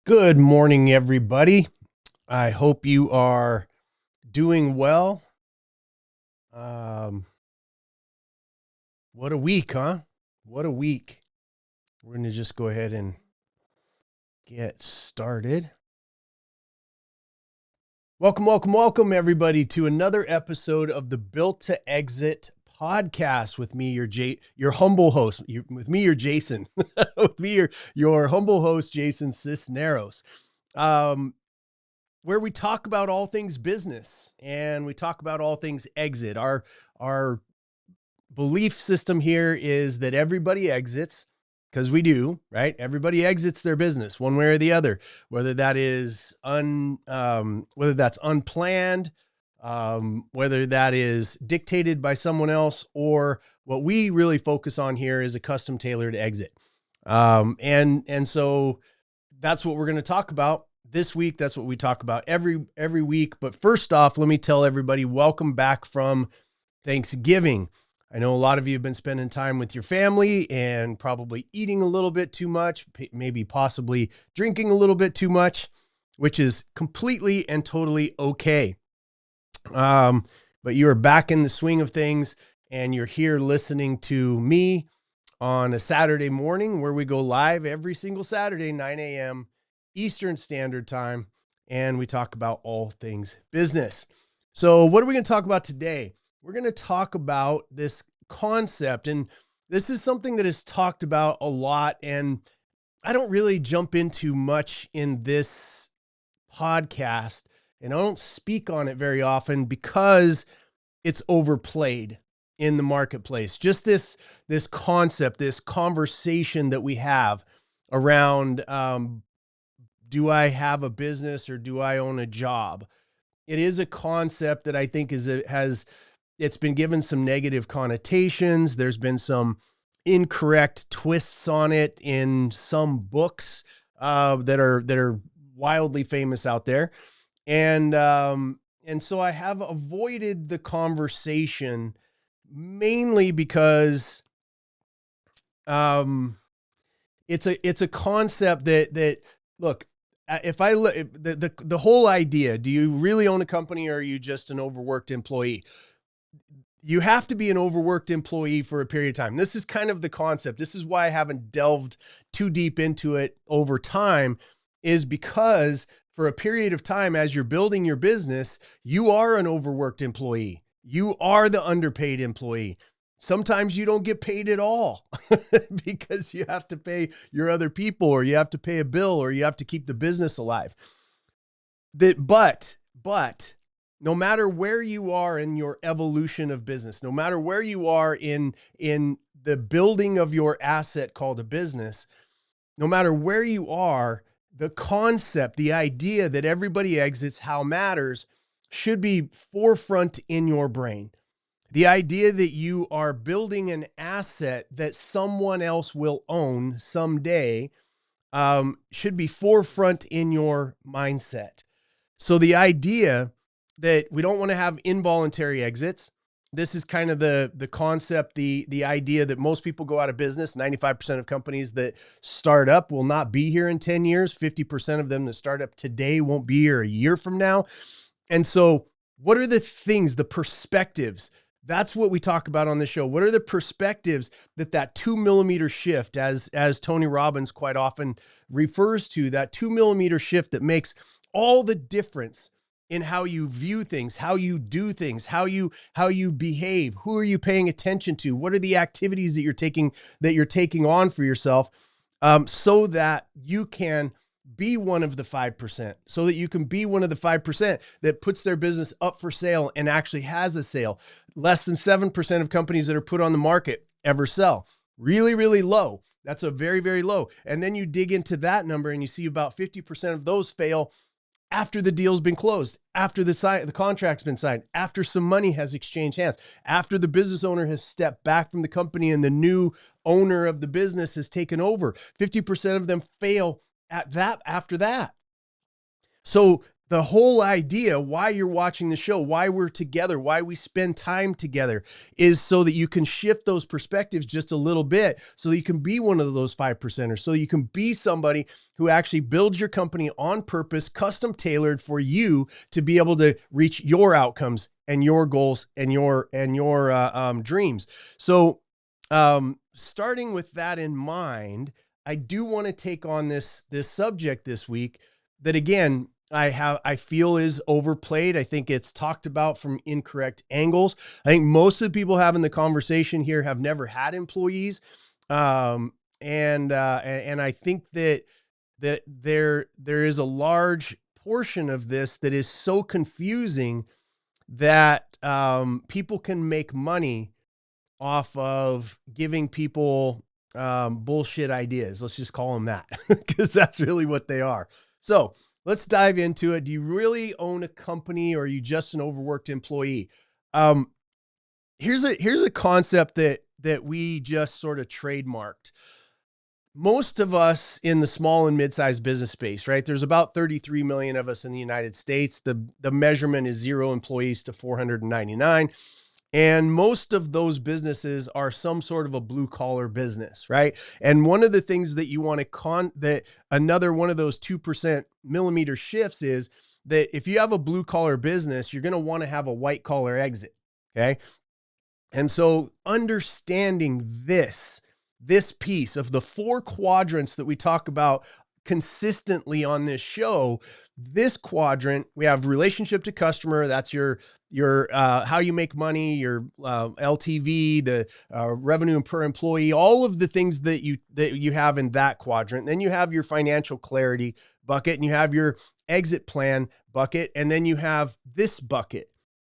Good morning, everybody. I hope you are doing well. Um, what a week, huh? What a week. We're going to just go ahead and get started. Welcome, everybody, to another episode of the Built to Exit podcast with me, your humble host. With me, your Jason. With me, your humble host, Jason Cisneros. Where we talk about all things business and we talk about all things exit. Our belief system here is that everybody exits, because we do, right? Everybody exits their business one way or the other, whether that is whether that's unplanned, whether that is dictated by someone else, or what we really focus on here is a custom tailored exit. And so that's what we're going to talk about this week. That's what we talk about every week. But first off, let me tell everybody, welcome back from Thanksgiving. I know a lot of you have been spending time with your family and probably eating a little bit too much, maybe possibly drinking a little bit too much, which is completely and totally okay. But you are back in the swing of things, and you're here listening to me on a Saturday morning, where we go live every single Saturday, 9 a.m. Eastern Standard Time, and we talk about all things business. So what are we going to talk about today? We're going to talk about this concept, and this is something that is talked about a lot, and I don't really jump into much in this podcast, and I don't speak on it very often because it's overplayed in the marketplace. Just this concept, this conversation that we have around, do I have a business or do I own a job? It is a concept that I think it's been given some negative connotations. There's been some incorrect twists on it in some books that are wildly famous out there. And so I have avoided the conversation mainly because it's a concept that look, if I look, the whole idea, do you really own a company, or are you just an overworked employee? You have to be an overworked employee for a period of time. This is kind of the concept. This is why I haven't delved too deep into it over time, is because for a period of time, as you're building your business, you are an overworked employee. You are the underpaid employee. Sometimes you don't get paid at all because you have to pay your other people, or you have to pay a bill, or you have to keep the business alive. But no matter where you are in your evolution of business, no matter where you are in the building of your asset called a business, no matter where you are, the concept, the idea that everybody exits how matters should be forefront in your brain. The idea that you are building an asset that someone else will own someday should be forefront in your mindset. So the idea that we don't want to have involuntary exits. This is kind of the concept, the idea that most people go out of business. 95% of companies that start up will not be here in 10 years. 50% of them that start up today won't be here a year from now. And so what are the things, the perspectives? That's what we talk about on the show. What are the perspectives that 2 mm shift, as Tony Robbins quite often refers to, that 2 mm shift that makes all the difference in how you view things, how you do things, how you behave, who are you paying attention to, what are the activities that you're taking on for yourself, so that you can be one of the 5%, so that you can be one of the 5% that puts their business up for sale and actually has a sale. Less than 7% of companies that are put on the market ever sell. Really, really low. That's a very, very low. And then you dig into that number and you see about 50% of those fail after the deal's been closed, after the contract's been signed, after some money has exchanged hands, after the business owner has stepped back from the company and the new owner of the business has taken over. 50% of them fail after that. So the whole idea why you're watching the show, why we're together, why we spend time together is so that you can shift those perspectives just a little bit so that you can be one of those 5%ers, so you can be somebody who actually builds your company on purpose, custom tailored for you to be able to reach your outcomes and your goals and your dreams. So starting with that in mind, I do want to take on this subject this week that, again, I feel is overplayed. I think it's talked about from incorrect angles. I think most of the people having the conversation here have never had employees. And I think that there is a large portion of this that is so confusing that people can make money off of giving people bullshit ideas. Let's just call them that, because that's really what they are. So let's dive into it. Do you really own a company, or are you just an overworked employee? Here's a concept that we just sort of trademarked. Most of us in the small and mid-sized business space, right? There's about 33 million of us in the United States. The measurement is 0 employees to 499. And most of those businesses are some sort of a blue collar business, right? And one of the things that you want to another one of those 2% millimeter shifts is that if you have a blue collar business, you're going to want to have a white collar exit. Okay. And so understanding this piece of the 4 quadrants that we talk about consistently on this show, this quadrant, we have relationship to customer. That's your how you make money, your LTV, the revenue per employee, all of the things that you have in that quadrant. Then you have your financial clarity bucket, and you have your exit plan bucket. And then you have this bucket,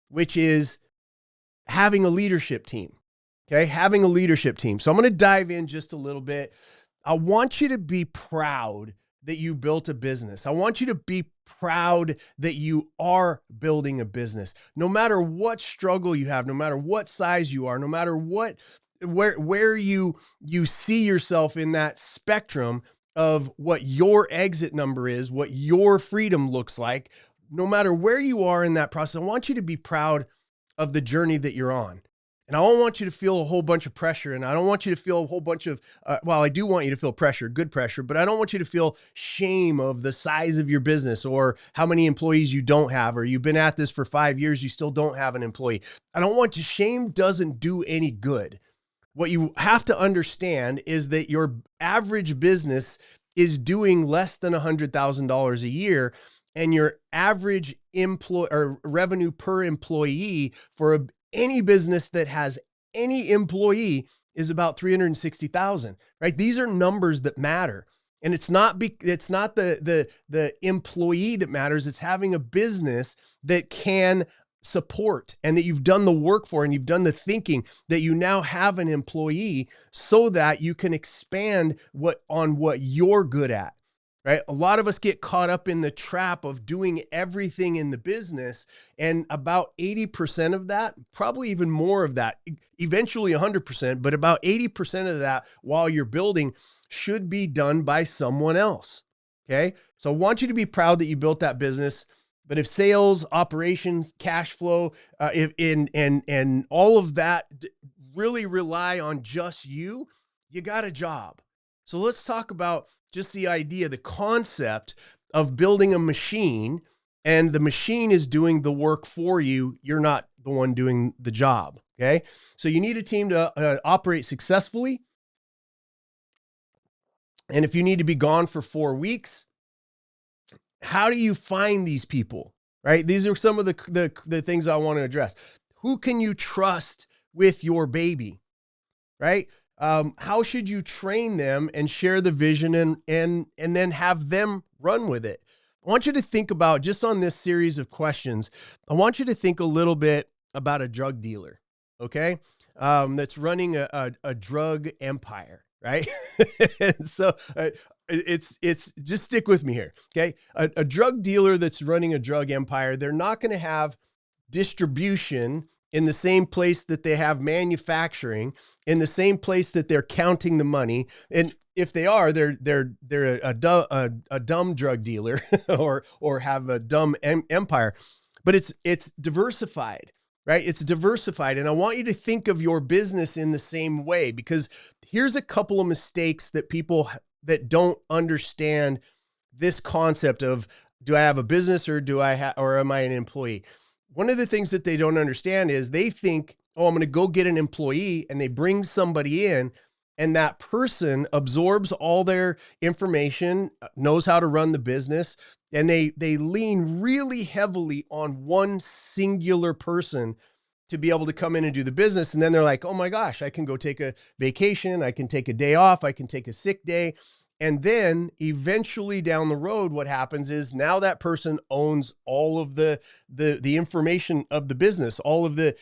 which is having a leadership team. Okay. Having a leadership team. So I'm going to dive in just a little bit. I want you to be proud that you built a business. I want you to be proud that you are building a business. No matter what struggle you have, no matter what size you are, no matter where you see yourself in that spectrum of what your exit number is, what your freedom looks like, no matter where you are in that process, I want you to be proud of the journey that you're on. And I don't want you to feel a whole bunch of pressure. And I don't want you to feel a whole bunch of, well, I do want you to feel pressure, good pressure, but I don't want you to feel shame of the size of your business or how many employees you don't have, or you've been at this for 5 years, you still don't have an employee. I don't want you, shame doesn't do any good. What you have to understand is that your average business is doing less than $100,000 a year. And your average revenue per employee for any business that has any employee is about 360,000, right? These are numbers that matter. And it's not the employee that matters. It's having a business that can support and that you've done the work for, and you've done the thinking that you now have an employee so that you can expand on what you're good at. Right? A lot of us get caught up in the trap of doing everything in the business, and about 80% of that, probably even more of that, eventually 100%, but about 80% of that while you're building should be done by someone else. Okay. So I want you to be proud that you built that business. But if sales, operations, cash flow, and all of that really rely on just you got a job. So let's talk about just the idea, the concept of building a machine, and the machine is doing the work for you. You're not the one doing the job. Okay. So you need a team to operate successfully. And if you need to be gone for 4 weeks, how do you find these people? Right? These are some of the things I want to address. Who can you trust with your baby? Right? How should you train them and share the vision and then have them run with it? I want you to think about, just on this series of questions, I want you to think a little bit about a drug dealer, okay? That's running a drug empire, right? And so it's just stick with me here, okay? A drug dealer that's running a drug empire, they're not going to have distribution in the same place that they have manufacturing, in the same place that they're counting the money. And if they are, they're a dumb drug dealer or have a dumb empire. But it's diversified, right? It's diversified. And I want you to think of your business in the same way, because here's a couple of mistakes that people that don't understand this concept of, do I have a business or or am I an employee? One of the things that they don't understand is they think, oh, I'm going to go get an employee, and they bring somebody in, and that person absorbs all their information, knows how to run the business, and they lean really heavily on one singular person to be able to come in and do the business. And then they're like, oh my gosh, I can go take a vacation. I can take a day off. I can take a sick day. And then eventually down the road, what happens is now that person owns all of the information of the business, all of the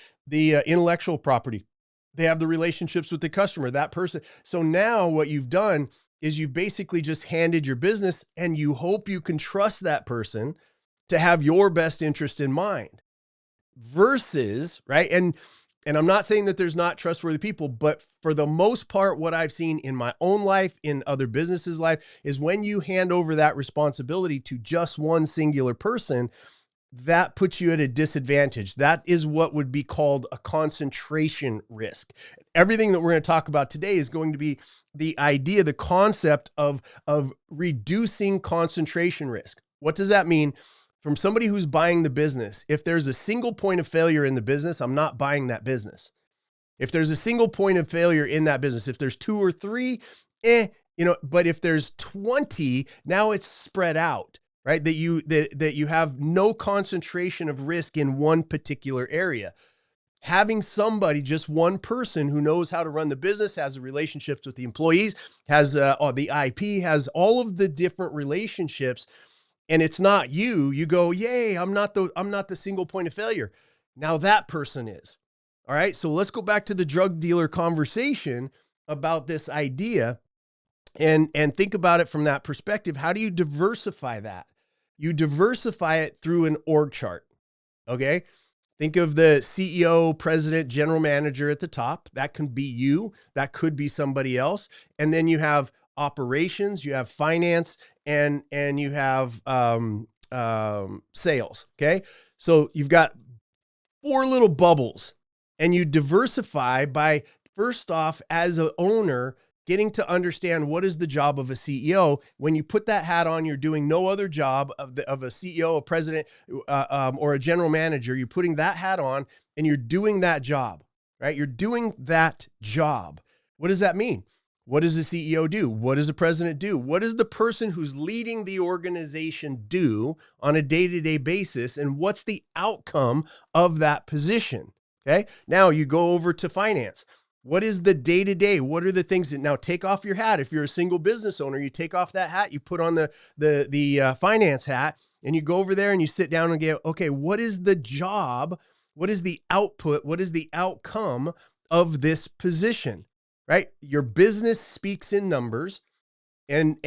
intellectual property. They have the relationships with the customer, that person. So now what you've done is you've basically just handed your business, and you hope you can trust that person to have your best interest in mind. Versus, right? And I'm not saying that there's not trustworthy people, but for the most part, what I've seen in my own life, in other businesses' life, is when you hand over that responsibility to just one singular person, that puts you at a disadvantage. That is what would be called a concentration risk. Everything that we're going to talk about today is going to be the idea, the concept of reducing concentration risk. What does that mean? From somebody who's buying the business, if there's a single point of failure in the business, I'm not buying that business. If there's a single point of failure in that business, if there's 2 or 3, but if there's 20, now it's spread out, right? That you have no concentration of risk in one particular area. Having somebody, just one person who knows how to run the business, has the relationships with the employees, has the IP, has all of the different relationships, and it's not you go, yay, I'm not the single point of failure. Now that person is. All right. So let's go back to the drug dealer conversation about this idea and think about it from that perspective. How do you diversify that? You diversify it through an org chart. Okay. Think of the CEO, president, general manager at the top. That can be you. That could be somebody else. And then you have operations, you have finance, and you have sales. Okay. So you've got 4 little bubbles, and you diversify by, first off, as an owner, getting to understand what is the job of a CEO. When you put that hat on, you're doing no other job of a CEO, a president, or a general manager. You're putting that hat on and you're doing that job, right? You're doing that job. What does that mean? What does the CEO do? What does the president do? What does the person who's leading the organization do on a day-to-day basis? And what's the outcome of that position? Okay. Now you go over to finance. What is the day-to-day? What are the things that, now take off your hat. If you're a single business owner, you take off that hat, you put on the finance hat, and you go over there and you sit down and go, okay, what is the job? What is the output? What is the outcome of this position? Right? Your business speaks in numbers, and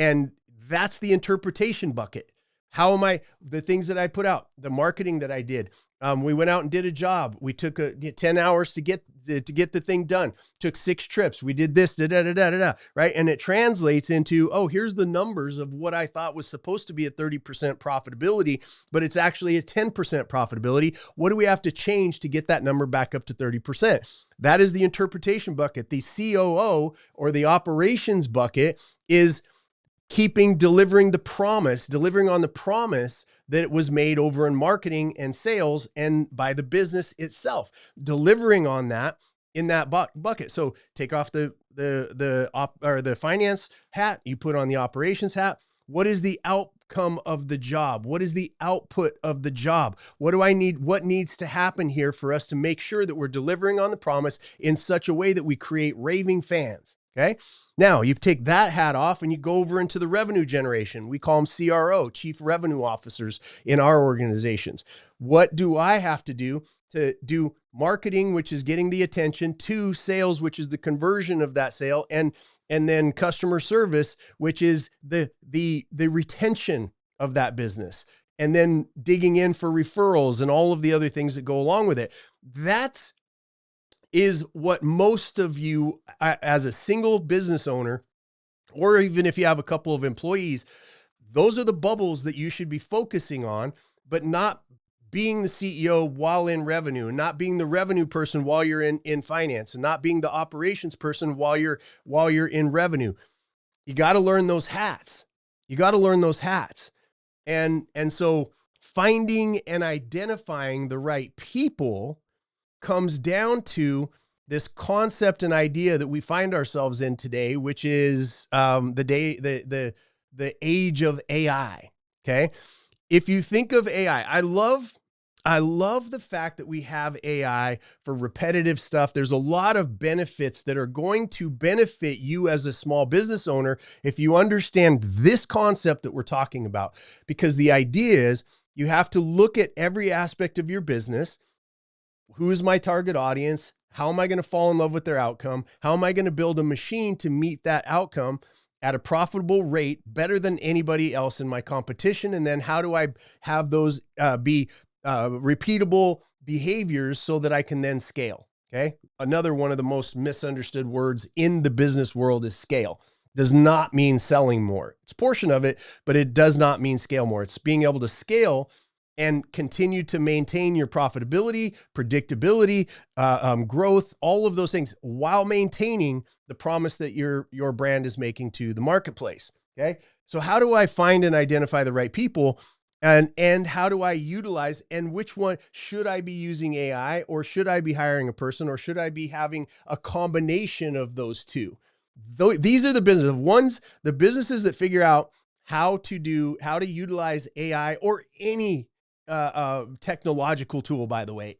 that's the interpretation bucket. How am I, the things that I put out, the marketing that I did, we went out and did a job. We took 10 hours to get the thing done, took 6 trips. We did this, right? And it translates into, oh, here's the numbers of what I thought was supposed to be a 30% profitability, but it's actually a 10% profitability. What do we have to change to get that number back up to 30%? That is the interpretation bucket. The COO, or the operations bucket, is delivering on the promise that it was made over in marketing and sales and by the business itself, delivering on that in that bucket. So take off the finance hat, you put on the operations hat. What is the outcome of the job? What is the output of the job? What do I need? What needs to happen here for us to make sure that we're delivering on the promise in such a way that we create raving fans? Okay. Now you take that hat off and you go over into the revenue generation. We call them CRO, chief revenue officers in our organizations. What do I have to do marketing, which is getting the attention, to sales, which is the conversion of that sale, and then customer service, which is the retention of that business. and then digging in for referrals and all of the other things that go along with it. That is what most of you, as a single business owner, or even if you have a couple of employees, those are the bubbles that you should be focusing on, but not being the CEO while in revenue, and not being the revenue person while you're in finance, and not being the operations person while you're in revenue. You got to learn those hats. You got to learn those hats. And so finding and identifying the right people comes down to this concept and idea that we find ourselves in today, which is the age of AI. Okay. If you think of AI, I love the fact that we have AI for repetitive stuff. There's a lot of benefits that are going to benefit you as a small business owner if you understand this concept that we're talking about. Because the idea is you have to look at every aspect of your business. Who is my target audience? How am I going to fall in love with their outcome? How am I going to build a machine to meet that outcome at a profitable rate better than anybody else in my competition? And then how do I have those be repeatable behaviors so that I can then scale? Okay. Another one of the most misunderstood words in the business world is scale. Does not mean selling more. It's a portion of it, but it does not mean scale more. It's being able to scale and continue to maintain your profitability, predictability, growth, all of those things while maintaining the promise that your brand is making to the marketplace. Okay. So how do I find and identify the right people? And how do I utilize, and which one should I be using AI, or should I be hiring a person, or should I be having a combination of those two? These are the businesses that figure out how to utilize AI or any technological tool, by the way,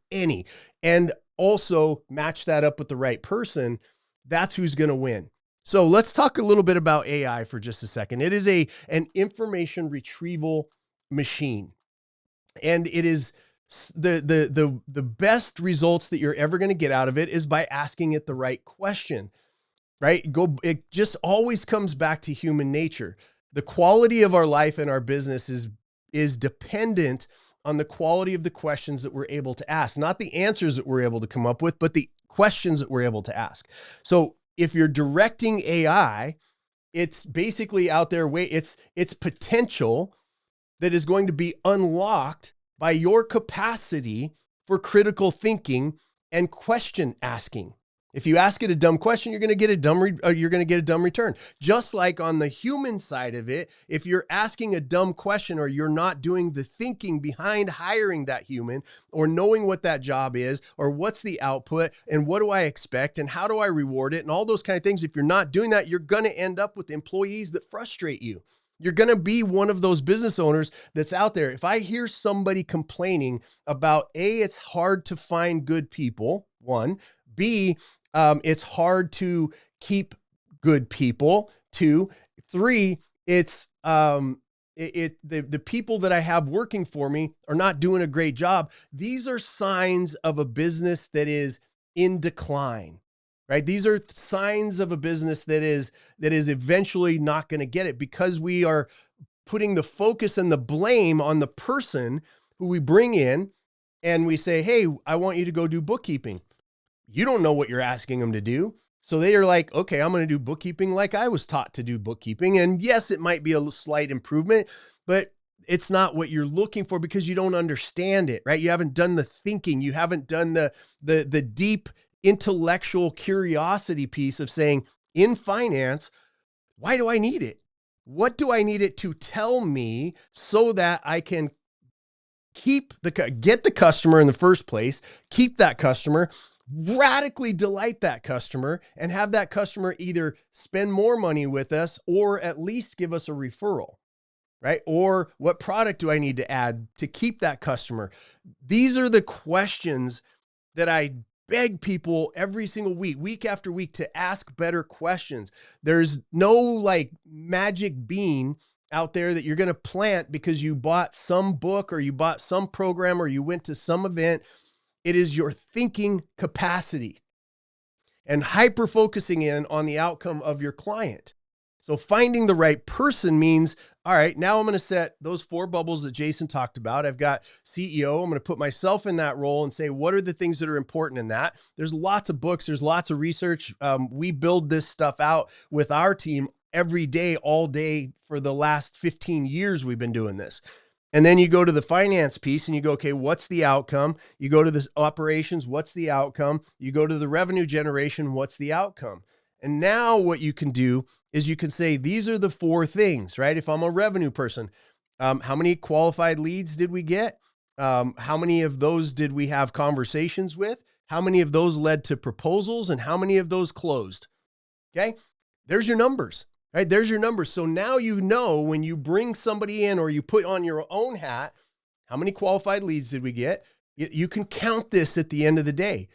and also match that up with the right person. That's who's going to win. So let's talk a little bit about AI for just a second. It is an information retrieval machine, and it is the best results that you're ever going to get out of it is by asking it the right question, right? It just always comes back to human nature. The quality of our life and our business is dependent on the quality of the questions that we're able to ask, not the answers that we're able to come up with, but the questions that we're able to ask. So if you're directing AI, it's basically out there, it's potential that is going to be unlocked by your capacity for critical thinking and question asking. If you ask it a dumb question, you're going to get a dumb return. Just like on the human side of it, if you're asking a dumb question, or you're not doing the thinking behind hiring that human, or knowing what that job is, or what's the output, and what do I expect, and how do I reward it, and all those kind of things, if you're not doing that, you're going to end up with employees that frustrate you. You're going to be one of those business owners that's out there. If I hear somebody complaining about it's hard to find good people, one, B, it's hard to keep good people, two, three, it's the people that I have working for me are not doing a great job. These are signs of a business that is in decline. Right? These are signs of a business that is eventually not going to get it, because we are putting the focus and the blame on the person who we bring in, and we say, hey, I want you to go do bookkeeping. You don't know what you're asking them to do. So they are like, okay, I'm going to do bookkeeping like I was taught to do bookkeeping. And yes, it might be a slight improvement, but it's not what you're looking for, because you don't understand it, right? You haven't done the thinking. You haven't done the deep intellectual curiosity piece of saying, in finance, why do I need it? What do I need it to tell me so that I can get the customer in the first place, keep that customer, radically delight that customer, and have that customer either spend more money with us or at least give us a referral, right? Or what product do I need to add to keep that customer? These are the questions that I beg people every single week after week, to ask better questions. There's no like magic bean out there that you're going to plant because you bought some book, or you bought some program, or you went to some event. It is your thinking capacity and hyper focusing in on the outcome of your client. So finding the right person means, all right, now I'm going to set those 4 bubbles that Jason talked about. I've got CEO. I'm going to put myself in that role and say, what are the things that are important in that? There's lots of books. There's lots of research. We build this stuff out with our team every day, all day for the last 15 years. We've been doing this. And then you go to the finance piece and you go, okay, what's the outcome? You go to the operations, what's the outcome? You go to the revenue generation, what's the outcome? And now what you can do is you can say, these are the 4 things, right? If I'm a revenue person, how many qualified leads did we get? How many of those did we have conversations with? How many of those led to proposals and how many of those closed? Okay. There's your numbers. Right? There's your numbers. So now you know when you bring somebody in or you put on your own hat, how many qualified leads did we get? You can count this at the end of the day.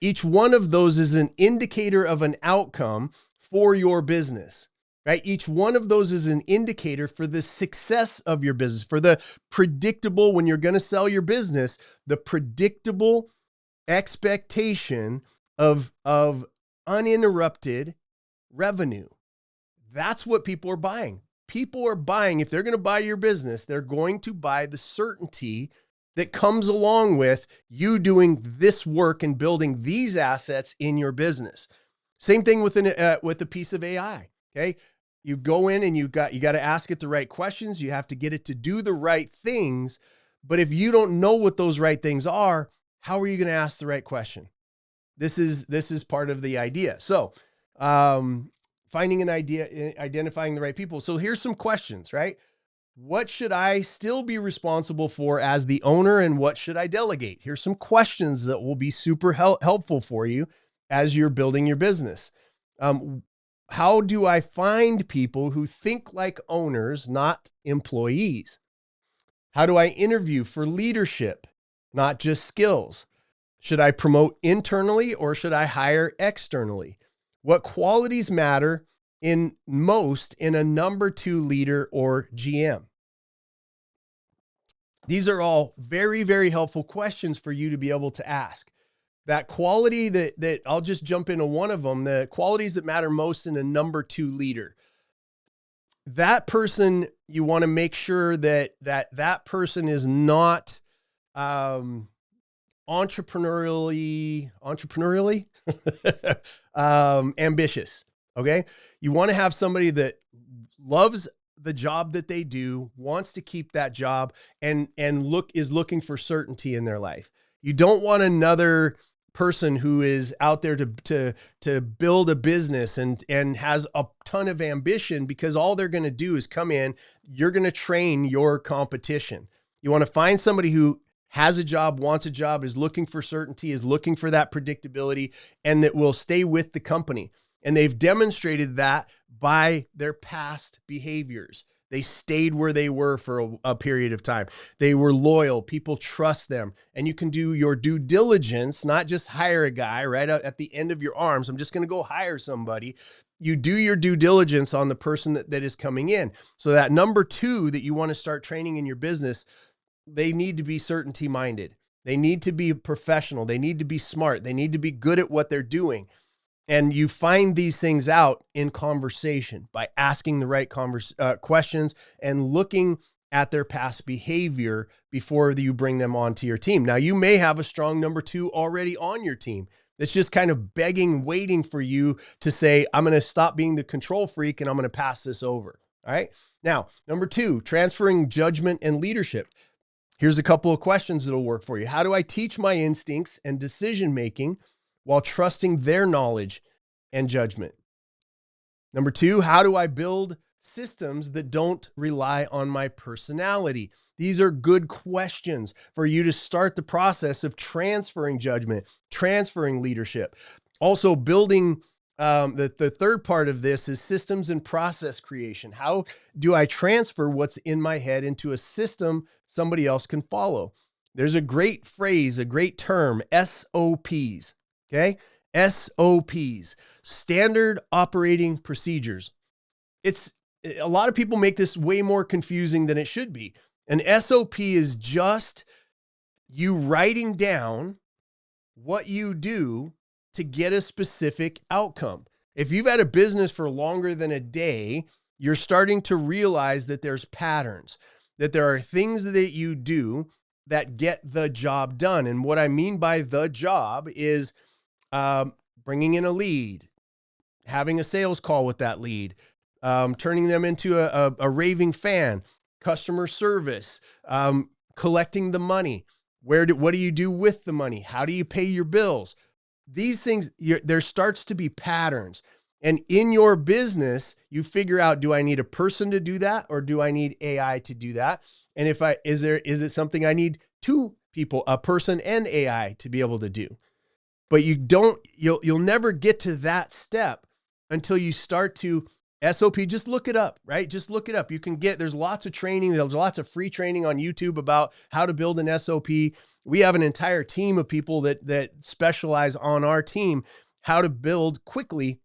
Each one of those is an indicator of an outcome for your business, right? Each one of those is an indicator for the success of your business, for the predictable, when you're going to sell your business, the predictable expectation of uninterrupted revenue. That's what people are buying. People are buying, if they're going to buy your business, they're going to buy the certainty that comes along with you doing this work and building these assets in your business. Same thing with a piece of AI. Okay. You go in and you got to ask it the right questions. You have to get it to do the right things. But if you don't know what those right things are, how are you going to ask the right question? This is part of the idea. So, finding an idea, identifying the right people. So here's some questions, right? What should I still be responsible for as the owner and what should I delegate? Here's some questions that will be super helpful for you as you're building your business. How do I find people who think like owners, not employees? How do I interview for leadership, not just skills? Should I promote internally or should I hire externally? What qualities matter most in a number 2 leader or GM? These are all very, very helpful questions for you to be able to ask. That quality that I'll just jump into one of them, the qualities that matter most in a number 2 leader. That person, you want to make sure that person is not entrepreneurially ambitious. Okay. You want to have somebody that loves the job that they do, wants to keep that job and is looking for certainty in their life. You don't want another person who is out there to build a business and has a ton of ambition, because all they're going to do is come in. You're going to train your competition. You want to find somebody who has a job, wants a job, is looking for certainty, is looking for that predictability, and that will stay with the company. And they've demonstrated that by their past behaviors. They stayed where they were for a period of time. They were loyal. People trust them. And you can do your due diligence, not just hire a guy right at the end of your arms. I'm just going to go hire somebody. You do your due diligence on the person that is coming in. So that number 2 that you want to start training in your business, they need to be certainty minded. They need to be professional. They need to be smart. They need to be good at what they're doing. And you find these things out in conversation by asking the right questions and looking at their past behavior before you bring them onto your team. Now, you may have a strong number 2 already on your team that's just kind of begging, waiting for you to say, I'm going to stop being the control freak and I'm going to pass this over. All right. Now, number 2, transferring judgment and leadership. Here's a couple of questions that'll work for you. How do I teach my instincts and decision-making while trusting their knowledge and judgment? Number 2, how do I build systems that don't rely on my personality? These are good questions for you to start the process of transferring judgment, transferring leadership. Also building, the third part of this is systems and process creation. How do I transfer what's in my head into a system somebody else can follow? There's a great phrase, a great term, SOPs. Okay. SOPs, standard operating procedures. It's a lot of people make this way more confusing than it should be. An SOP is just you writing down what you do to get a specific outcome. If you've had a business for longer than a day, you're starting to realize that there's patterns, that there are things that you do that get the job done. And what I mean by the job is bringing in a lead, having a sales call with that lead, turning them into a raving fan, customer service, collecting the money. What do you do with the money? How do you pay your bills? These things, there starts to be patterns. And in your business, you figure out, do I need a person to do that? Or do I need AI to do that? And is it something I need two people, a person and AI to be able to do? But you'll never get to that step until you start to SOP. Just look it up, right? Just look it up. There's lots of training. There's lots of free training on YouTube about how to build an SOP. We have an entire team of people that specialize on our team, how to build quickly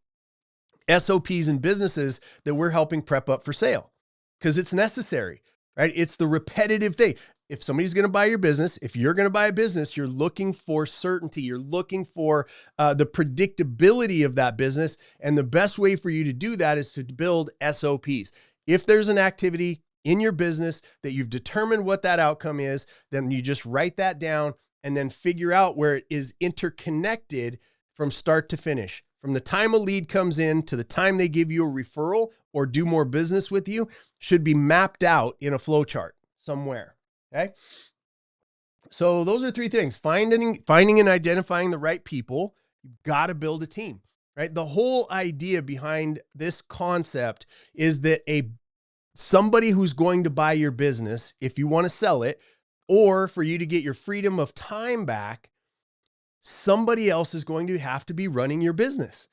SOPs in businesses that we're helping prep up for sale, because it's necessary, right? It's the repetitive thing. If somebody's going to buy your business, if you're going to buy a business, you're looking for certainty. You're looking for the predictability of that business. And the best way for you to do that is to build SOPs. If there's an activity in your business that you've determined what that outcome is, then you just write that down and then figure out where it is interconnected from start to finish. From the time a lead comes in to the time they give you a referral or do more business with you, should be mapped out in a flow chart somewhere. Okay. So those are three things: finding and identifying the right people. You've got to build a team, right? The whole idea behind this concept is that somebody who's going to buy your business, if you want to sell it, or for you to get your freedom of time back, somebody else is going to have to be running your business.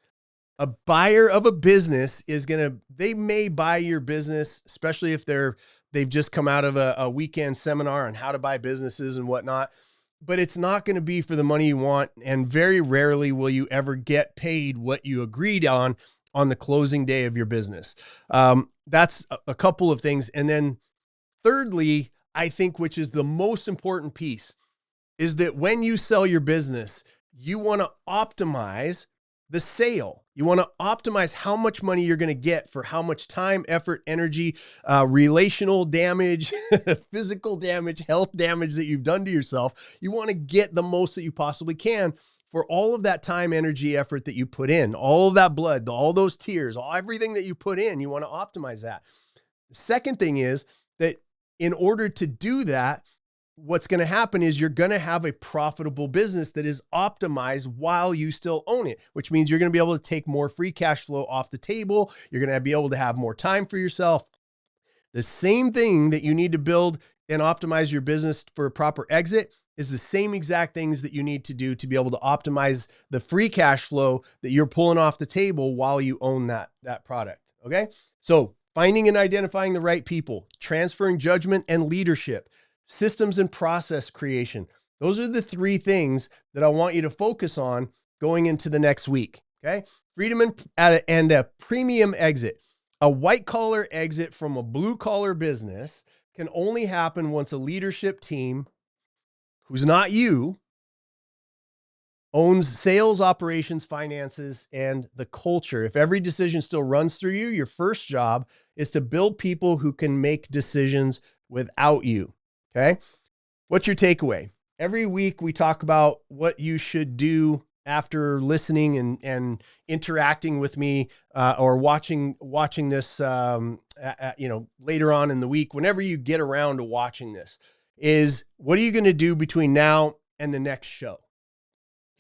A buyer of a business they may buy your business, especially if they've just come out of a weekend seminar on how to buy businesses and whatnot, but it's not going to be for the money you want. And very rarely will you ever get paid what you agreed on the closing day of your business. That's a couple of things. And then thirdly, I think, which is the most important piece, is that when you sell your business, you want to optimize the sale. You want to optimize how much money you're going to get for how much time, effort, energy, relational damage, physical damage, health damage that you've done to yourself. You want to get the most that you possibly can for all of that time, energy, effort that you put in, all of that blood, all those tears, everything that you put in. You want to optimize that. The second thing is that in order to do that, what's going to happen is you're going to have a profitable business that is optimized while you still own it, which means you're going to be able to take more free cash flow off the table. You're going to be able to have more time for yourself. The same thing that you need to build and optimize your business for a proper exit is the same exact things that you need to do to be able to optimize the free cash flow that you're pulling off the table while you own that product. Okay. So finding and identifying the right people, transferring judgment and leadership, systems and process creation. Those are the three things that I want you to focus on going into the next week. Okay. Freedom and a premium exit. A white collar exit from a blue collar business can only happen once a leadership team, who's not you, owns sales, operations, finances, and the culture. If every decision still runs through you, your first job is to build people who can make decisions without you. Okay. What's your takeaway? Every week we talk about what you should do after listening and interacting with me, or watching this, later on in the week, whenever you get around to watching this, is what are you going to do between now and the next show?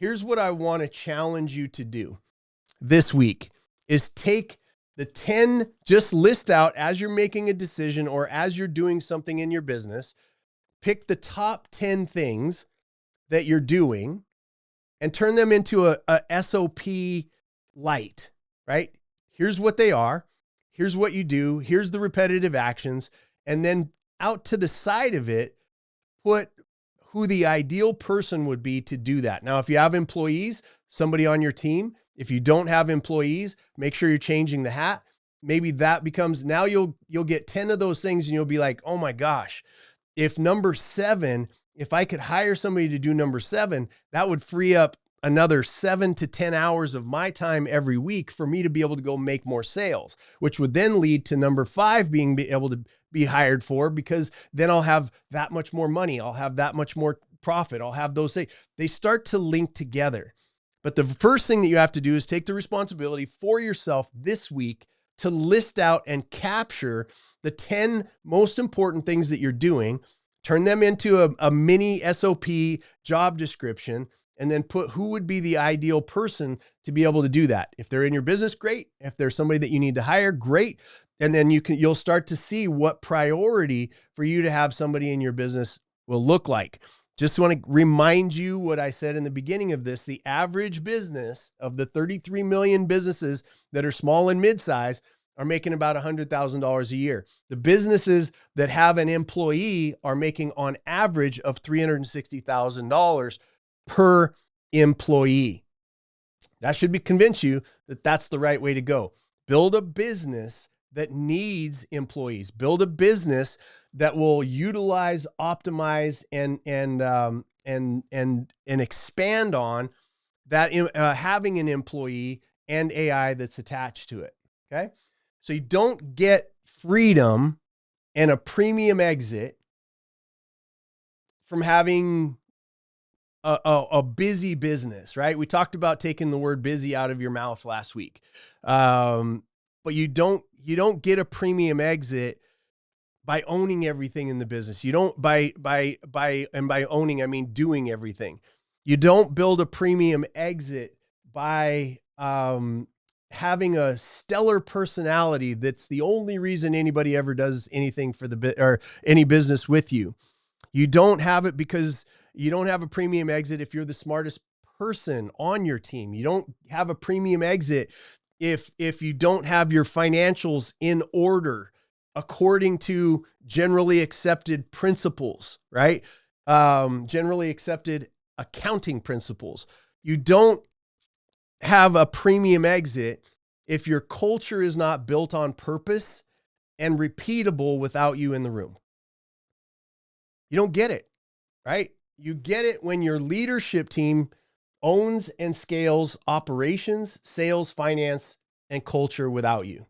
Here's what I want to challenge you to do this week is take the 10, just list out as you're making a decision or as you're doing something in your business, pick the top 10 things that you're doing and turn them into a SOP light, right? Here's what they are. Here's what you do. Here's the repetitive actions. And then out to the side of it, put who the ideal person would be to do that. Now, if you have employees, somebody on your team. If you don't have employees, make sure you're changing the hat. Maybe that becomes, now you'll get 10 of those things and you'll be like, oh my gosh, if number 7, if I could hire somebody to do number 7, that would free up another 7 to 10 hours of my time every week for me to be able to go make more sales, which would then lead to number 5 being able to be hired for, because then I'll have that much more money. I'll have that much more profit. I'll have those things. They start to link together. But the first thing that you have to do is take the responsibility for yourself this week to list out and capture the 10 most important things that you're doing, turn them into a mini SOP job description, and then put who would be the ideal person to be able to do that. If they're in your business, great. If there's somebody that you need to hire, great. And then you'll start to see what priority for you to have somebody in your business will look like. Just want to remind you what I said in the beginning of this. The average business of the 33 million businesses that are small and mid-size are making about $100,000 a year. The businesses that have an employee are making on average of $360,000 per employee. That should convince you that that's the right way to go. Build a business that needs employees. Build a business that will utilize, optimize, and expand on that, having an employee and AI that's attached to it. Okay, so you don't get freedom and a premium exit from having a busy business, right? We talked about taking the word busy out of your mouth last week. But you don't get a premium exit by owning everything in the business. You don't by owning, I mean doing everything. You don't build a premium exit by having a stellar personality that's the only reason anybody ever does anything for or any business with you. You don't have it because you don't have a premium exit if you're the smartest person on your team. You don't have a premium exit if you don't have your financials in order according to generally accepted principles, right? Generally accepted accounting principles. You don't have a premium exit if your culture is not built on purpose and repeatable without you in the room. You don't get it, right? You get it when your leadership team owns and scales operations, sales, finance, and culture without you.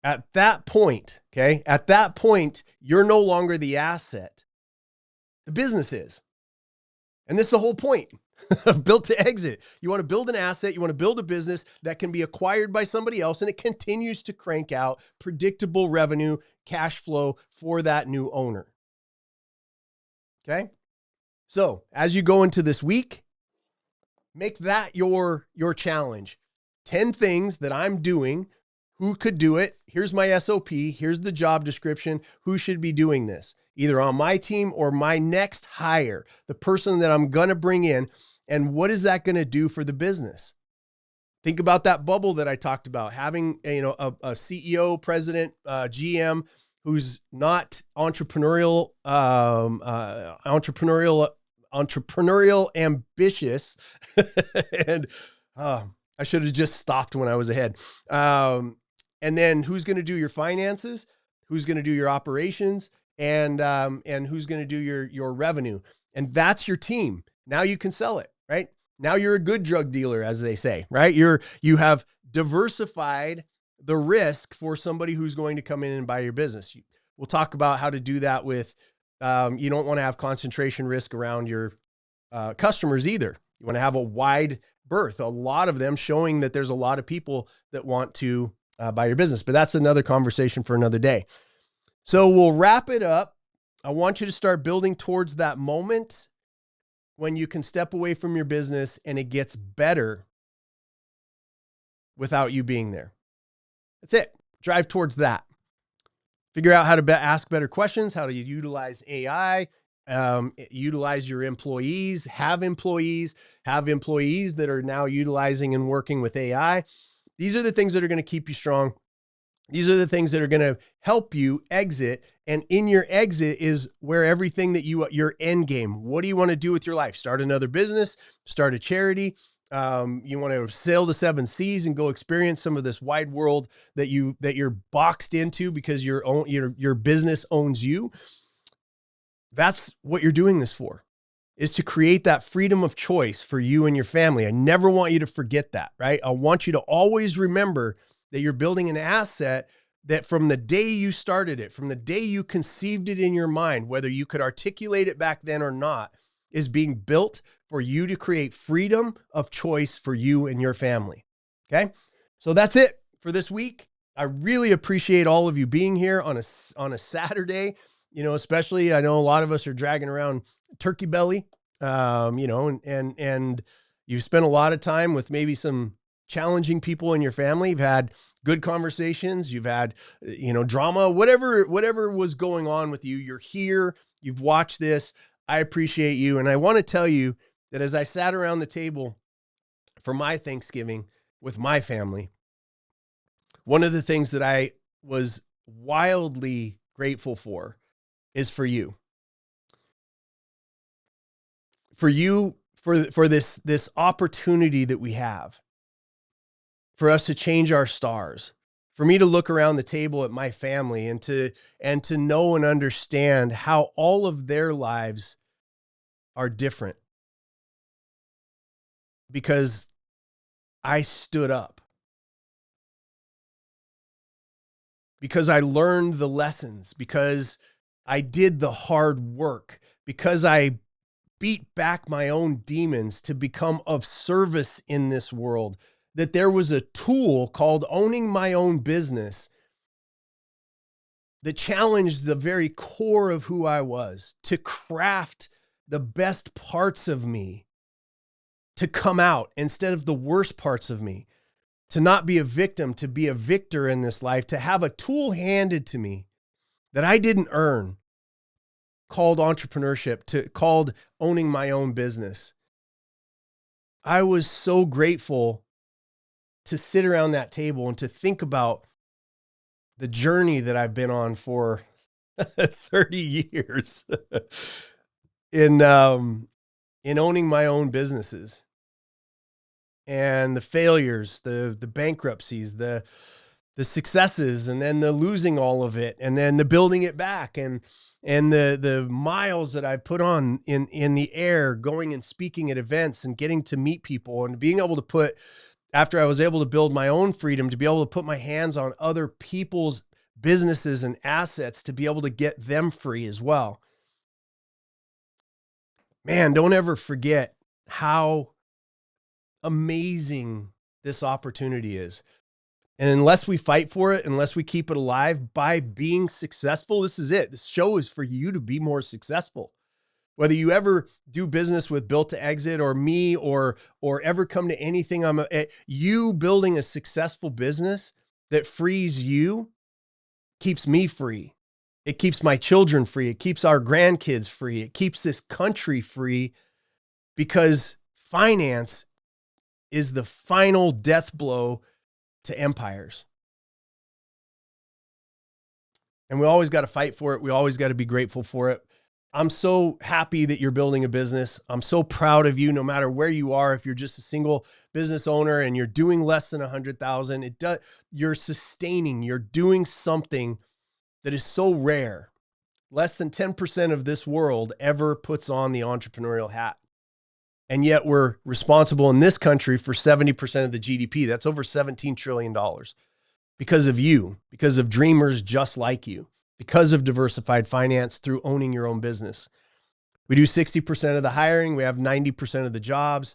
At that point, okay, you're no longer the asset. The business is. And this is the whole point of built to exit. You want to build an asset. You want to build a business that can be acquired by somebody else, and it continues to crank out predictable revenue, cash flow for that new owner. Okay. So as you go into this week, make that your challenge. 10 things that I'm doing. Who could do it? Here's my SOP. Here's the job description. Who should be doing this? Either on my team or my next hire, the person that I'm going to bring in. And what is that going to do for the business? Think about that bubble that I talked about, having a CEO, president, GM who's not entrepreneurial ambitious. And I should have just stopped when I was ahead. And then who's going to do your finances, who's going to do your operations, and who's going to do your revenue. And that's your team. Now you can sell it, right? Now you're a good drug dealer, as they say, right? You have diversified the risk for somebody who's going to come in and buy your business. We'll talk about how to do that with, you don't want to have concentration risk around your customers either. You want to have a wide berth, a lot of them, showing that there's a lot of people that want to buy your business. But that's another conversation for another day. So we'll wrap it up. I want you to start building towards that moment when you can step away from your business and it gets better without you being there. That's it. Drive towards that. Figure out how to ask better questions, how to utilize AI, utilize your employees, have employees that are now utilizing and working with AI. These are the things that are going to keep you strong. These are the things that are going to help you exit. And in your exit is where everything that your end game. What do you want to do with your life? Start another business, start a charity. You want to sail the 7 seas and go experience some of this wide world that you're boxed into because your business owns you. That's what you're doing this for. is to create that freedom of choice for you and your family. I never want you to forget that, right? I want you to always remember that you're building an asset that from the day you started it, from the day you conceived it in your mind, whether you could articulate it back then or not, is being built for you to create freedom of choice for you and your family. Okay? So that's it for this week. I really appreciate all of you being here on a Saturday, especially I know a lot of us are dragging around turkey belly, and you've spent a lot of time with maybe some challenging people in your family. You've had good conversations. You've had, drama, whatever was going on with you. You're here. You've watched this. I appreciate you. And I want to tell you that as I sat around the table for my Thanksgiving with my family, one of the things that I was wildly grateful for is for you. For you, for this opportunity that we have, for us to change our stars, for me to look around the table at my family and to know and understand how all of their lives are different because I stood up, because I learned the lessons, because I did the hard work, because I beat back my own demons to become of service in this world, that there was a tool called owning my own business that challenged the very core of who I was, to craft the best parts of me to come out instead of the worst parts of me, to not be a victim, to be a victor in this life, to have a tool handed to me that I didn't earn, called entrepreneurship, called owning my own business. I was so grateful to sit around that table and to think about the journey that I've been on for 30 years in owning my own businesses, and the failures, the bankruptcies, the successes, and then the losing all of it, and then the building it back, and the miles that I put on in the air, going and speaking at events and getting to meet people, and being able to put, after I was able to build my own freedom, to be able to put my hands on other people's businesses and assets to be able to get them free as well. Man, don't ever forget how amazing this opportunity is. And unless we fight for it, unless we keep it alive by being successful, this is it. This show is for you to be more successful. Whether you ever do business with Built to Exit or me, or ever come to anything, you building a successful business that frees you keeps me free. It keeps my children free. It keeps our grandkids free. It keeps this country free, because finance is the final death blow to empires. And we always got to fight for it. We always got to be grateful for it. I'm so happy that you're building a business. I'm so proud of you, no matter where you are. If you're just a single business owner and you're doing less than 100,000, you're sustaining, you're doing something that is so rare. Less than 10% of this world ever puts on the entrepreneurial hat. And yet we're responsible in this country for 70% of the GDP. That's over $17 trillion because of you, because of dreamers just like you, because of diversified finance through owning your own business. We do 60% of the hiring. We have 90% of the jobs.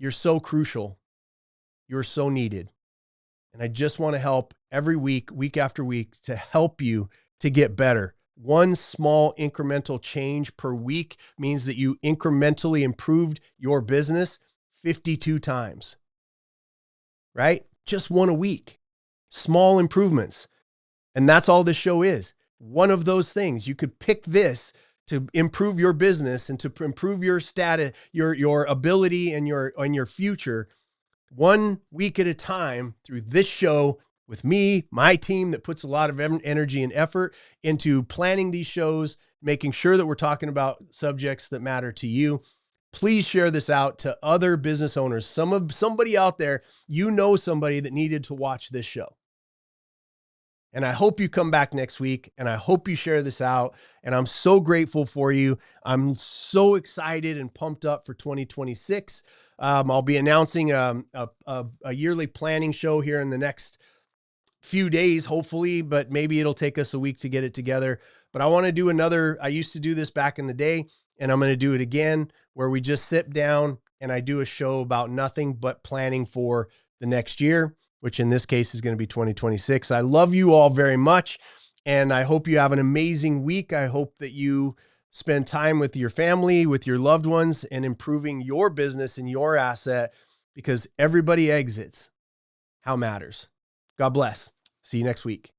You're so crucial. You're so needed. And I just want to help every week, week after week, to help you to get better. One small incremental change per week means that you incrementally improved your business 52 times, right? Just one a week, small improvements. And that's all this show is. One of those things. You could pick this to improve your business and to improve your status, your ability and your future, 1 week at a time, through this show with me, my team that puts a lot of energy and effort into planning these shows, making sure that we're talking about subjects that matter to you. Please share this out to other business owners. Somebody out there, somebody that needed to watch this show. And I hope you come back next week, and I hope you share this out. And I'm so grateful for you. I'm so excited and pumped up for 2026. I'll be announcing a yearly planning show here in the next few days, hopefully, but maybe it'll take us a week to get it together. But I want to do another. I used to do this back in the day, and I'm going to do it again, where we just sit down and I do a show about nothing but planning for the next year, which in this case is going to be 2026. I love you all very much, and I hope you have an amazing week. I hope that you spend time with your family, with your loved ones, and improving your business and your asset, because everybody exits. How matters. God bless. See you next week.